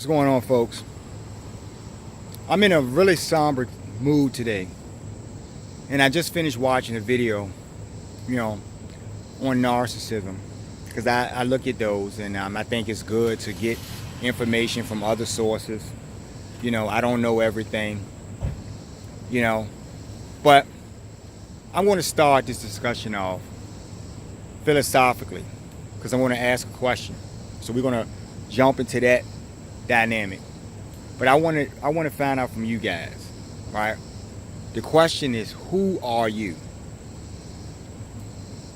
What's going on, folks? I'm in a really somber mood today, and I just finished watching a video, on narcissism, because I look at those and I think it's good to get information from other sources. I don't know everything, but I want to start this discussion off philosophically, because I want to ask a question. So we're going to jump into that dynamic. But I want to find out from you guys, right? The question is, who are you?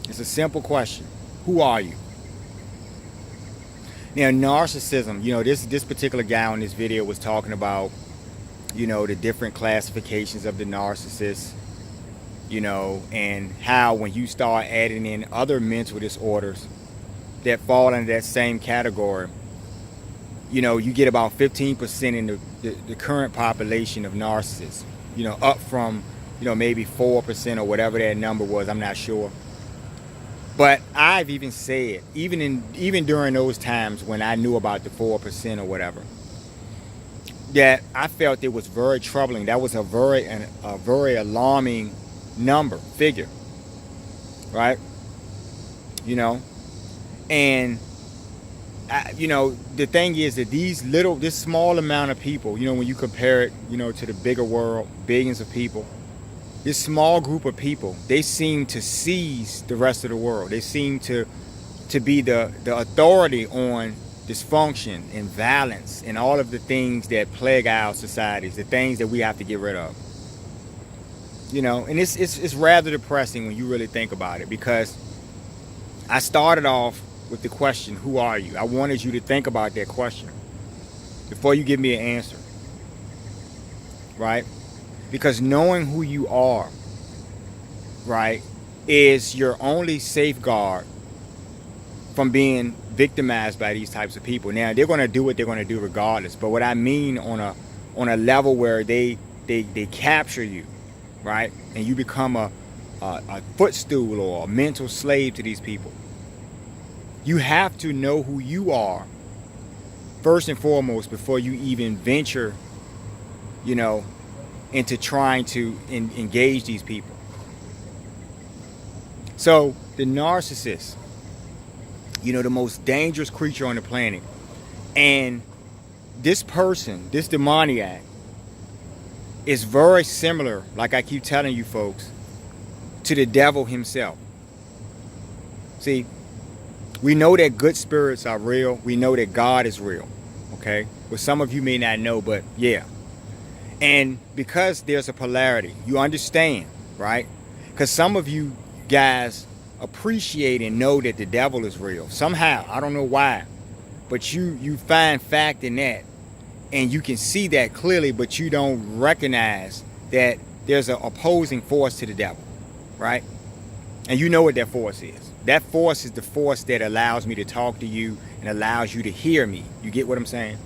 It's a simple question. Who are you? Now, narcissism, this particular guy on this video was talking about, the different classifications of the narcissist, and how when you start adding in other mental disorders that fall under that same category, you get about 15% in the current population of narcissists, up from, maybe 4% or whatever that number was, I'm not sure. But I've even said, even during those times when I knew about the 4% or whatever, that I felt it was very troubling. That was a very alarming figure, right? And the thing is that this small amount of people, when you compare it, to the bigger world, billions of people, this small group of people, they seem to seize the rest of the world. They seem to be the authority on dysfunction and violence and all of the things that plague our societies, the things that we have to get rid of. And it's rather depressing when you really think about it, because I started off with the question, who are you? I wanted you to think about that question before you give me an answer, right? Because knowing who you are, right, is your only safeguard from being victimized by these types of people. Now, they're going to do what they're going to do regardless, but what I mean on a level where they capture you, right, and you become a footstool or a mental slave to these people. You have to know who you are first and foremost before you even venture, into trying to engage these people. So the narcissist, the most dangerous creature on the planet, and this person, this demoniac, is very similar, like I keep telling you folks, to the devil himself. See, we know that good spirits are real. We know that God is real, okay? Well, some of you may not know, but yeah. And because there's a polarity, you understand, right? Because some of you guys appreciate and know that the devil is real. Somehow, I don't know why, but you find fact in that, and you can see that clearly, but you don't recognize that there's an opposing force to the devil, right? And you know what that force is. That force is the force that allows me to talk to you and allows you to hear me. You get what I'm saying?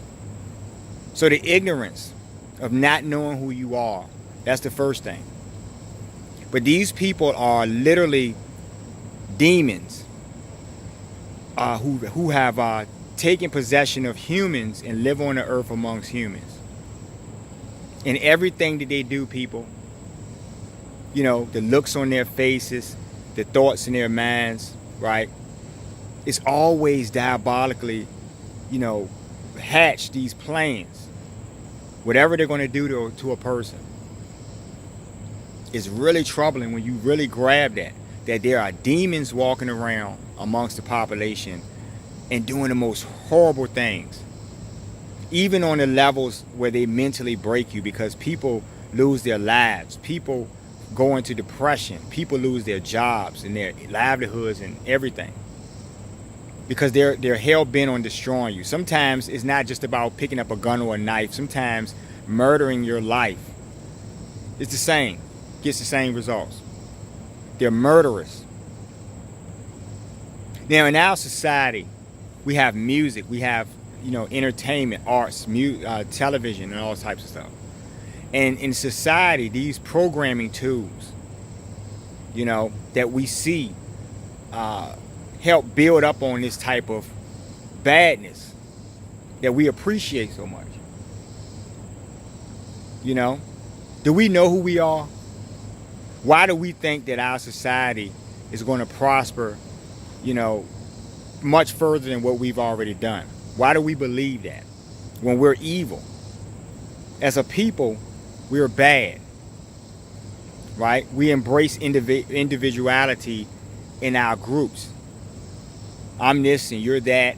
So the ignorance of not knowing who you are, that's the first thing. But these people are literally demons who have taken possession of humans and live on the earth amongst humans. And everything that they do, people, the looks on their faces, the thoughts in their minds, right? It's always diabolically, hatch these plans. Whatever they're going to do to a person. It's really troubling when you really grab that there are demons walking around amongst the population and doing the most horrible things. Even on the levels where they mentally break you, because people lose their lives. People go into depression. People lose their jobs and their livelihoods and everything, because they're hell-bent on destroying you. Sometimes it's not just about picking up a gun or a knife. Sometimes murdering your life is the same, gets the same results. They're murderous. Now, in our society, we have music, we have entertainment, arts, television, and all types of stuff. And in society, these programming tools, that we see help build up on this type of badness. that we appreciate so much? You know? Do we know who we are? Why do we think that our society is going to prosper, you know, much further than what we've already done? Why do we believe that when we're evil? As a people, we're bad, right? We embrace individuality in our groups. I'm this and you're that,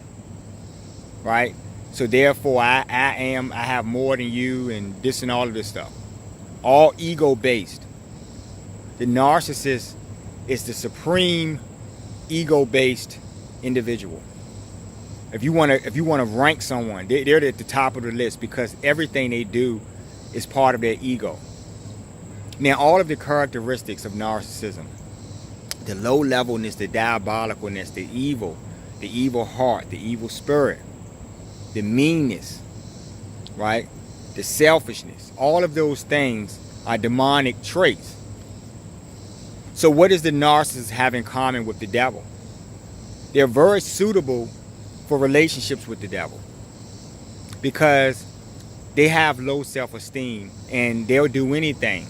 right? So therefore I have more than you and this and all of this stuff. All ego-based. The narcissist is the supreme ego-based individual. If you want to rank someone, they're at the top of the list because everything they do is part of their ego. Now, all of the characteristics of narcissism, the low-levelness, the diabolicalness, the evil heart, the evil spirit, the meanness, right? The selfishness, all of those things are demonic traits. So what does the narcissist have in common with the devil? They're very suitable for relationships with the devil because they have low self-esteem and they'll do anything,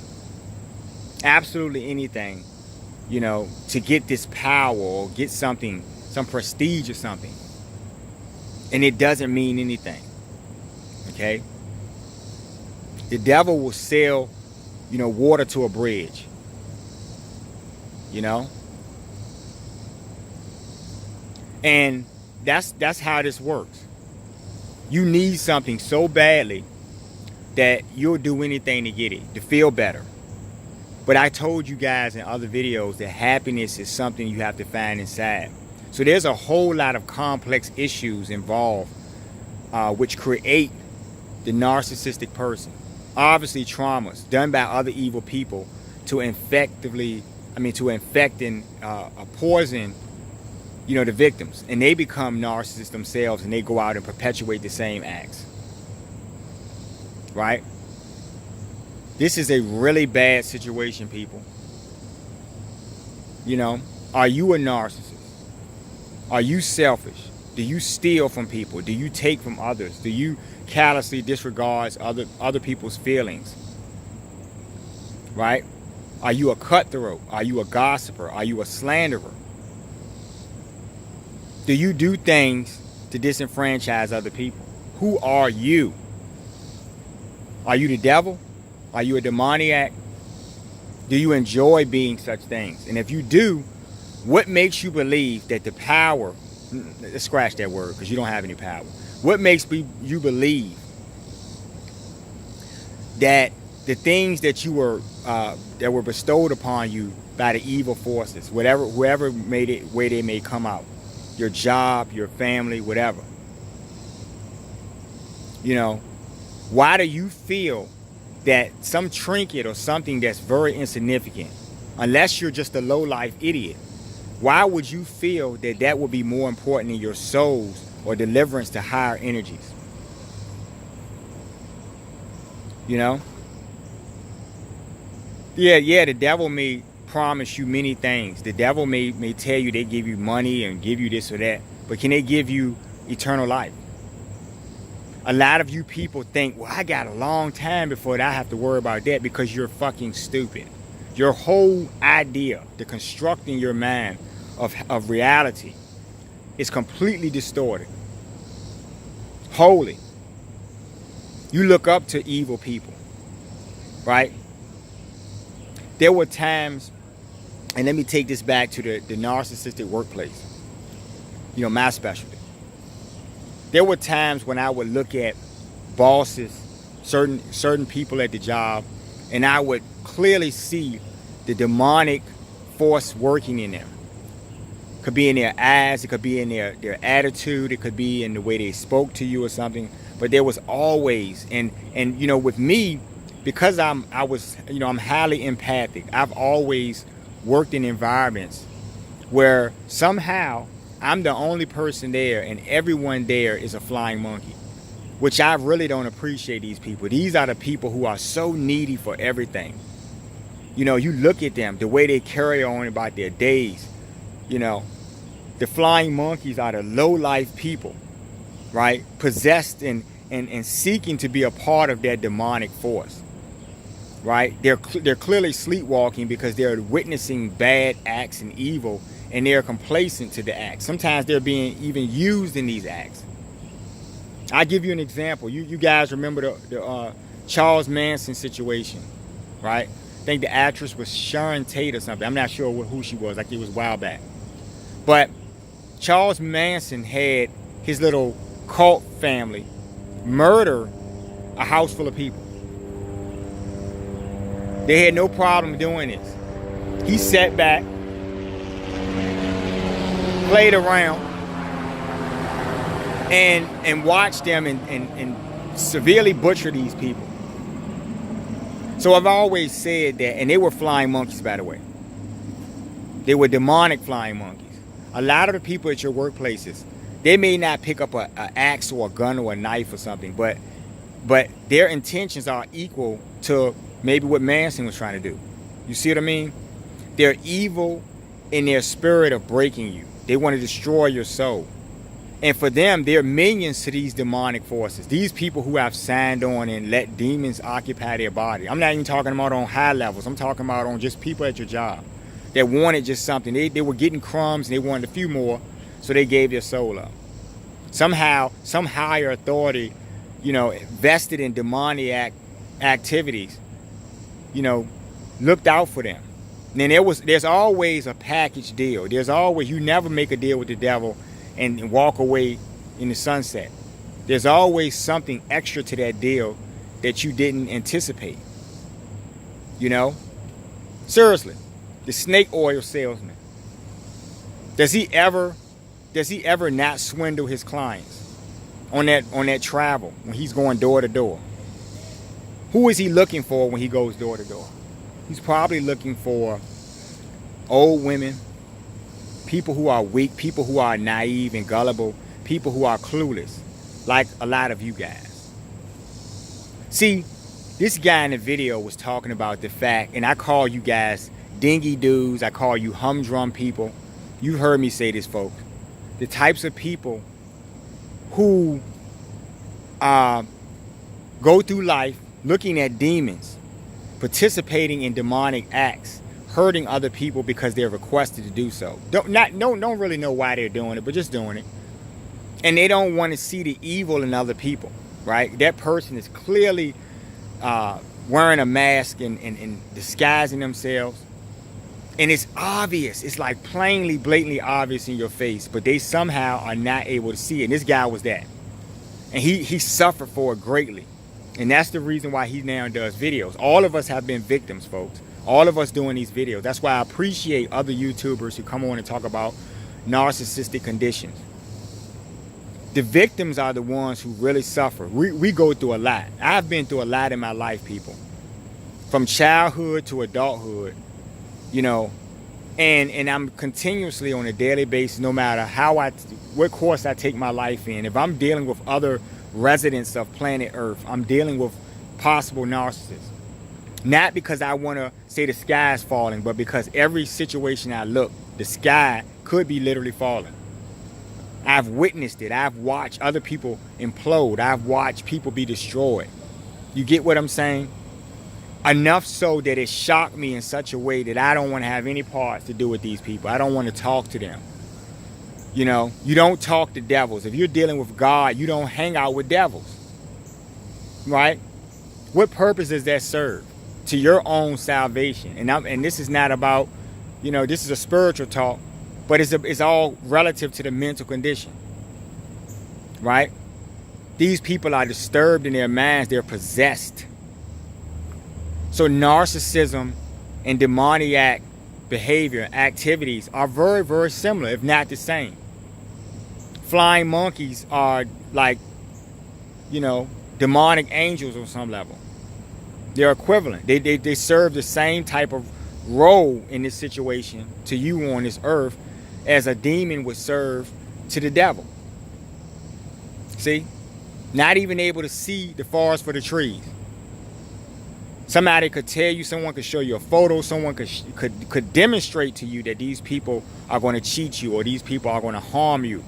absolutely anything, you know, to get this power or get something, some prestige or something. And it doesn't mean anything, okay? The devil will sell, you know, water to a bridge, you know? And that's how this works. You need something so badly that you'll do anything to get it, to feel better. But I told you guys in other videos that happiness is something you have to find inside. So there's a whole lot of complex issues involved which create the narcissistic person. Obviously traumas done by other evil people to infect and poison, you know, the victims. And they become narcissists themselves and they go out and perpetuate the same acts. Right? This is a really bad situation, people. You know, are you a narcissist? Are you selfish? Do you steal from people? Do you take from others? Do you callously disregard other people's feelings? Right? Are you a cutthroat? Are you a gossiper? Are you a slanderer? Do you do things to disenfranchise other people? Who are you? Are you the devil? Are you a demoniac? Do you enjoy being such things? And if you do, what makes you believe that the power, let's scratch that word because you don't have any power. What makes you believe that the things that you were that were bestowed upon you by the evil forces, whoever made it, where they may come out, your job, your family, whatever, you know, why do you feel that some trinket or something that's very insignificant, unless you're just a low-life idiot, why would you feel that that would be more important in your souls or deliverance to higher energies? You know? Yeah, the devil may promise you many things. The devil may tell you they give you money and give you this or that, but can they give you eternal life? A lot of you people think, well, I got a long time before I have to worry about that because you're fucking stupid. Your whole idea, the constructing your mind of reality is completely distorted. Wholly. You look up to evil people, right? There were times, and let me take this back to the narcissistic workplace, you know, my specialty. There were times when I would look at bosses, certain people at the job, and I would clearly see the demonic force working in them. It could be in their eyes, it could be in their attitude, it could be in the way they spoke to you or something. But there was always, and you know, with me, because I'm highly empathic. I've always worked in environments where somehow I'm the only person there and everyone there is a flying monkey, which I really don't appreciate these people. These are the people who are so needy for everything. You know, you look at them, the way they carry on about their days, you know, the flying monkeys are the low-life people. right? Possessed and seeking to be a part of that demonic force, right? They're clearly sleepwalking because they're witnessing bad acts and evil, and they're complacent to the acts. Sometimes they're being even used in these acts. I'll give you an example. You guys remember the Charles Manson situation, right? I think the actress was Sharon Tate or something. I'm not sure who she was. Like, it was a while back. But Charles Manson had his little cult family murder a house full of people. They had no problem doing this. He sat back, played around, and watched them and severely butcher these people. So I've always said that, and they were flying monkeys, by the way. They were demonic flying monkeys. A lot of the people at your workplaces, they may not pick up an axe or a gun or a knife or something, but their intentions are equal to maybe what Manson was trying to do. You see what I mean? They're evil in their spirit of breaking you. They want to destroy your soul. And for them, they're minions to these demonic forces. These people who have signed on and let demons occupy their body. I'm not even talking about on high levels. I'm talking about on just people at your job that wanted just something. They were getting crumbs and they wanted a few more, so they gave their soul up. Somehow, some higher authority, vested in demoniac activities, looked out for them. And then there's always a package deal. You never make a deal with the devil and walk away in the sunset. There's always something extra to that deal that you didn't anticipate. Seriously, the snake oil salesman. Does he ever not swindle his clients on that travel when he's going door to door? Who is he looking for when he goes door to door? He's probably looking for old women, people who are weak, people who are naive and gullible, people who are clueless, like a lot of you guys. See, this guy in the video was talking about the fact, and I call you guys dingy dudes, I call you humdrum people. You've heard me say this, folks. The types of people who go through life looking at demons, participating in demonic acts, hurting other people because they're requested to do so. Don't really know why they're doing it, but just doing it. And they don't want to see the evil in other people, right? That person is clearly wearing a mask and disguising themselves. And it's obvious. It's like plainly, blatantly obvious in your face, but they somehow are not able to see it. And this guy was that. And he suffered for it greatly. And that's the reason why he now does videos. All of us have been victims, folks. All of us doing these videos. That's why I appreciate other YouTubers who come on and talk about narcissistic conditions. The victims are the ones who really suffer. We go through a lot. I've been through a lot in my life, people. From childhood to adulthood, and I'm continuously on a daily basis, no matter what course I take my life in. If I'm dealing with other residents of planet Earth, I'm dealing with possible narcissists. Not because I want to say the sky is falling, but because every situation I look, the sky could be literally falling. I've witnessed it. I've watched other people implode. I've watched people be destroyed. You get what I'm saying? Enough so that it shocked me in such a way that I don't want to have any parts to do with these people. I don't want to talk to them. You don't talk to devils. If you're dealing with God, you don't hang out with devils. Right? What purpose does that serve? To your own salvation. And this is not about, this is a spiritual talk, but it's all relative to the mental condition. Right? These people are disturbed in their minds. They're possessed. So narcissism and demoniac behavior, activities are very, very similar, if not the same. Flying monkeys are like, demonic angels on some level. They're equivalent. They serve the same type of role in this situation to you on this earth as a demon would serve to the devil. See? Not even able to see the forest for the trees. Somebody could tell you, someone could show you a photo, someone could demonstrate to you that these people are going to cheat you or these people are going to harm you.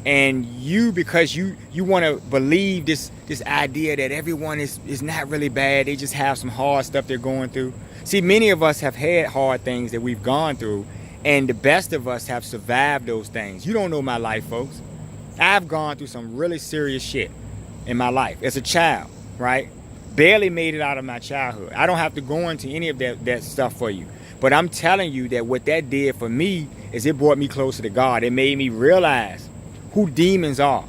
And you, because you want to believe this idea that everyone is not really bad, they just have some hard stuff they're going through. See, many of us have had hard things that we've gone through, and the best of us have survived those things. You don't know my life, folks. I've gone through some really serious shit in my life as a child, right? Barely made it out of my childhood. I don't have to go into any of that stuff for you. But I'm telling you that what that did for me is it brought me closer to God. It made me realize who demons are.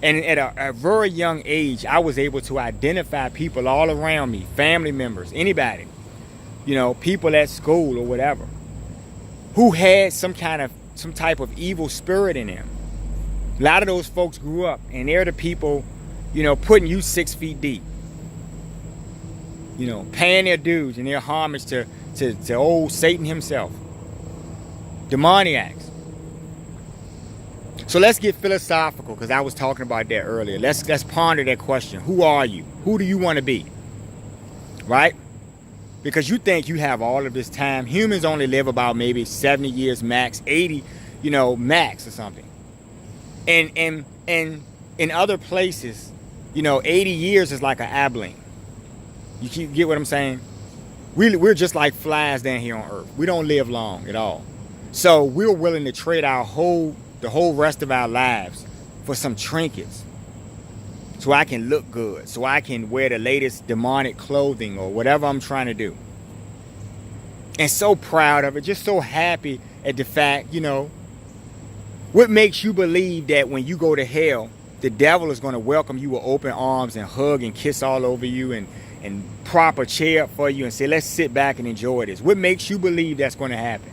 And at a very young age, I was able to identify people all around me, family members, anybody, you know, people at school or whatever, who had some type of evil spirit in them. A lot of those folks grew up, and they're the people, you know, putting you 6 feet deep, you know, paying their dues and their homage to old Satan himself. Demoniacs. So let's get philosophical, because I was talking about that earlier. Let's ponder that question. Who are you? Who do you want to be? Right? Because you think you have all of this time. Humans only live about maybe 70 years max, 80, you know, max or something. And in other places, you know, 80 years is like an ablink. You get what I'm saying? We're just like flies down here on Earth. We don't live long at all. So we're willing to trade the whole rest of our lives for some trinkets, so I can look good, so I can wear the latest demonic clothing or whatever I'm trying to do. And so proud of it, just so happy at the fact, you know, what makes you believe that when you go to hell, the devil is going to welcome you with open arms and hug and kiss all over you and prop a chair up for you and say, let's sit back and enjoy this? What makes you believe that's going to happen?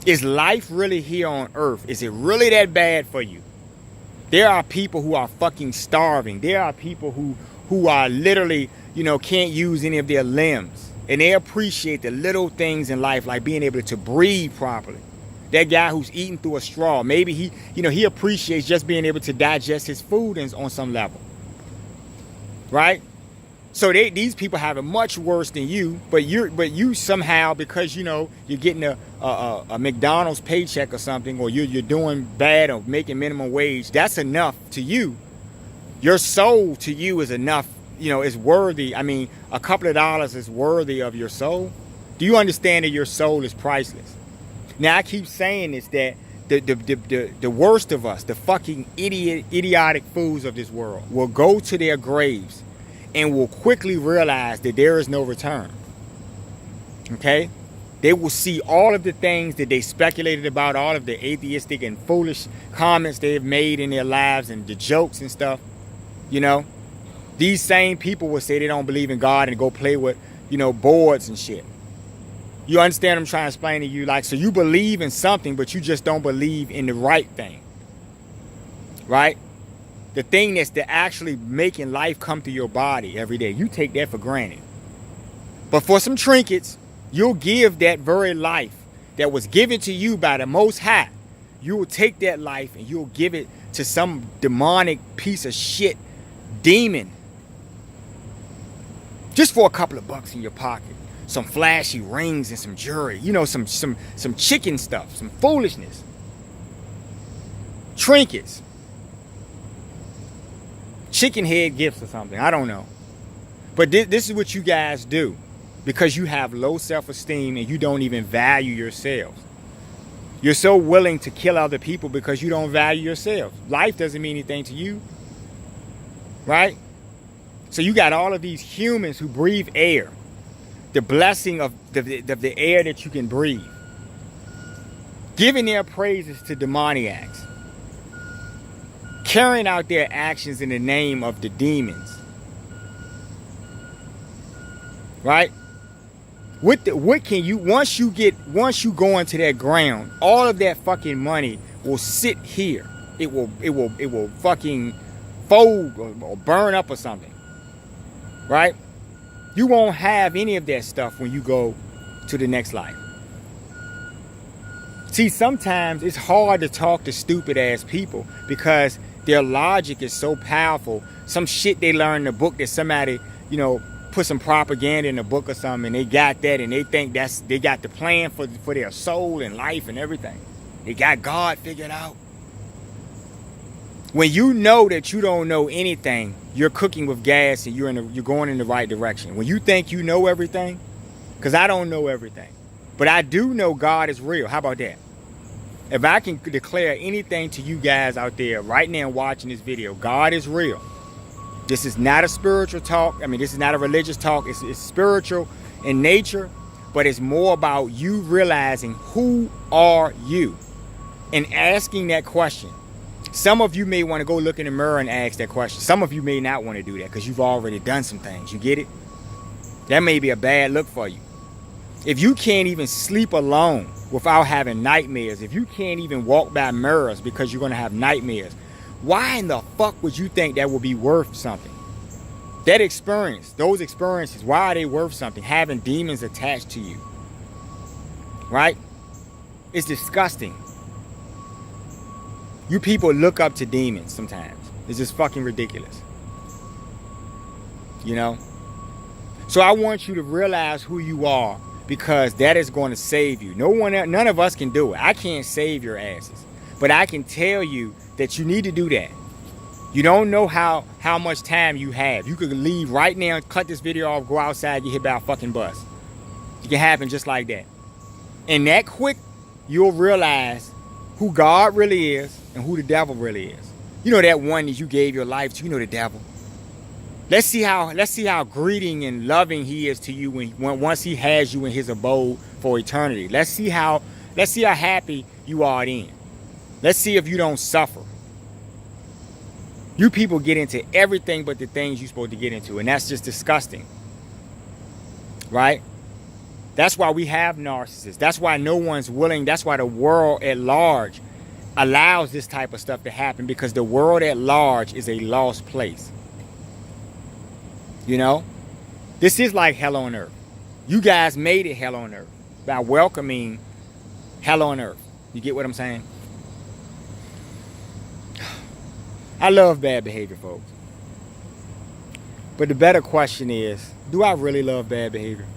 Is life really here on earth? Is it really that bad for you? There are people who are fucking starving. There are people who are literally, you know, can't use any of their limbs. And they appreciate the little things in life, like being able to breathe properly. That guy who's eating through a straw, maybe he appreciates just being able to digest his food on some level. Right? So these people have it much worse than you, but you somehow, because you know you're getting a McDonald's paycheck or something, or you're doing bad or making minimum wage, that's enough to you. Your soul to you is enough, you know, is worthy. I mean, a couple of dollars is worthy of your soul. Do you understand that your soul is priceless? Now I keep saying this, that the worst of us, the fucking idiotic fools of this world, will go to their graves and will quickly realize that there is no return. Okay? They will see all of the things that they speculated about, all of the atheistic and foolish comments they've made in their lives and the jokes and stuff. You know? These same people will say they don't believe in God and go play with, you know, boards and shit. You understand what I'm trying to explain to you? Like, so you believe in something, but you just don't believe in the right thing. Right? The thing that's actually making life come to your body every day. You take that for granted. But for some trinkets, you'll give that very life that was given to you by the Most High. You will take that life and you'll give it to some demonic piece of shit demon. Just for a couple of bucks in your pocket. Some flashy rings and some jewelry. You know, some chicken stuff. Some foolishness. Trinkets. Chicken head gifts or something. I don't know. But this is what you guys do. Because you have low self-esteem and you don't even value yourselves. You're so willing to kill other people because you don't value yourself. Life doesn't mean anything to you. Right? So you got all of these humans who breathe air. The blessing of the air that you can breathe. Giving their praises to demoniacs. Carrying out their actions in the name of the demons. Right? What can you, once you go into that ground, all of that fucking money will sit here. It will fucking fold or burn up or something. Right? You won't have any of that stuff when you go to the next life. See, sometimes it's hard to talk to stupid ass people because their logic is so powerful. Some shit they learned in a book that somebody, you know, put some propaganda in a book or something, and they got that, and they think they got the plan for their soul and life and everything. They got God figured out. When you know that you don't know anything, you're cooking with gas and you're going in the right direction. When you think you know everything, because I don't know everything, but I do know God is real. How about that? If I can declare anything to you guys out there right now watching this video, God is real. This is not a spiritual talk. I mean, this is not a religious talk. It's spiritual in nature, but it's more about you realizing who are you and asking that question. Some of you may want to go look in the mirror and ask that question. Some of you may not want to do that because you've already done some things. You get it? That may be a bad look for you. If you can't even sleep alone without having nightmares, if you can't even walk by mirrors because you're going to have nightmares, why in the fuck would you think that would be worth something? That experience, those experiences, why are they worth something? Having demons attached to you, right? It's disgusting. You people look up to demons sometimes. It's just fucking ridiculous. You know? So I want you to realize who you are, because that is going to save you. None of us can do it. I can't save your asses. But I can tell you that you need to do that. You don't know how much time you have. You could leave right now, cut this video off, go outside, get hit by a fucking bus. It can happen just like that. And that quick, you'll realize who God really is and who the devil really is. You know that one that you gave your life to, you know the devil. Let's see how greeting and loving he is to you once he has you in his abode for eternity. Let's see how happy you are then. Let's see if you don't suffer. You people get into everything but the things you're supposed to get into, and that's just disgusting. Right? That's why we have narcissists. That's why no one's willing. That's why the world at large allows this type of stuff to happen, because the world at large is a lost place. You know? This is like hell on earth. You guys made it hell on earth by welcoming hell on earth. You get what I'm saying? I love bad behavior, folks. But the better question is, do I really love bad behavior?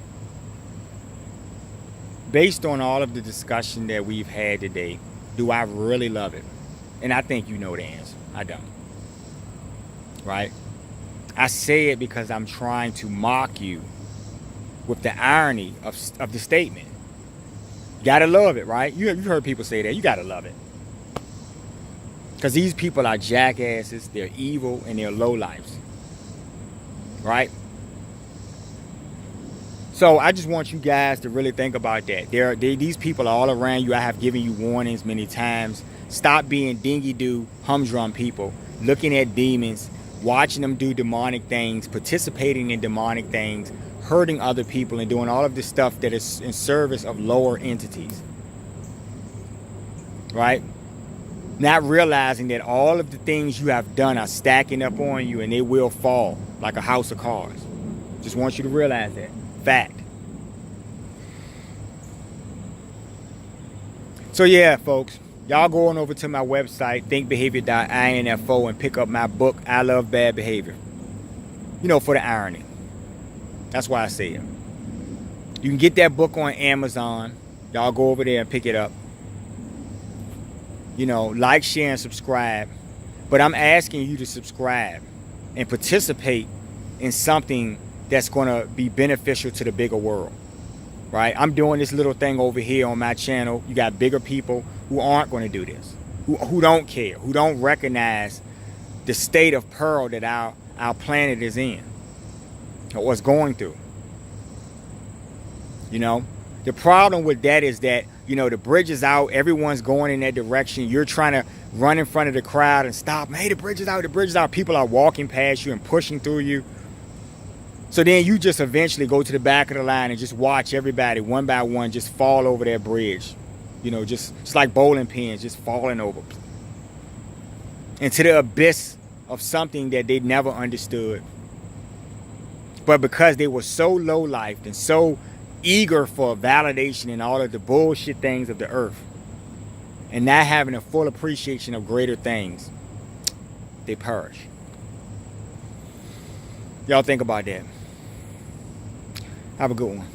Based on all of the discussion that we've had today, do I really love it? And I think you know the answer. I don't. Right? I say it because I'm trying to mock you with the irony of the statement. You gotta love it, right? You've heard people say that. You gotta love it. Because these people are jackasses, they're evil, and they're lowlifes. Right? So I just want you guys to really think about that. These people are all around you. I have given you warnings many times. Stop being dingy-do, humdrum people, looking at demons, watching them do demonic things, participating in demonic things, hurting other people, and doing all of this stuff that is in service of lower entities. Right? Not realizing that all of the things you have done are stacking up on you, and they will fall like a house of cards. Just want you to realize that. Fact. So yeah, folks, y'all go on over to my website, thinkbehavior.info, and pick up my book, I Love Bad Behavior. You know, for the irony. That's why I say it. You can get that book on Amazon. Y'all go over there and pick it up. You know, like, share, and subscribe. But I'm asking you to subscribe and participate in something that's going to be beneficial to the bigger world. Right? I'm doing this little thing over here on my channel. You got bigger people who aren't going to do this. Who don't care. Who don't recognize the state of peril that our planet is in. Or what's going through. You know? The problem with that is that, you know, the bridge is out. Everyone's going in that direction. You're trying to run in front of the crowd and stop. Hey, the bridge is out. The bridge is out. People are walking past you and pushing through you. So then you just eventually go to the back of the line and just watch everybody one by one just fall over that bridge. You know, just like bowling pins just falling over. Into the abyss of something that they never understood. But because they were so low-lifed and so eager for validation and all of the bullshit things of the earth, and not having a full appreciation of greater things, they perish. Y'all think about that. Have a good one.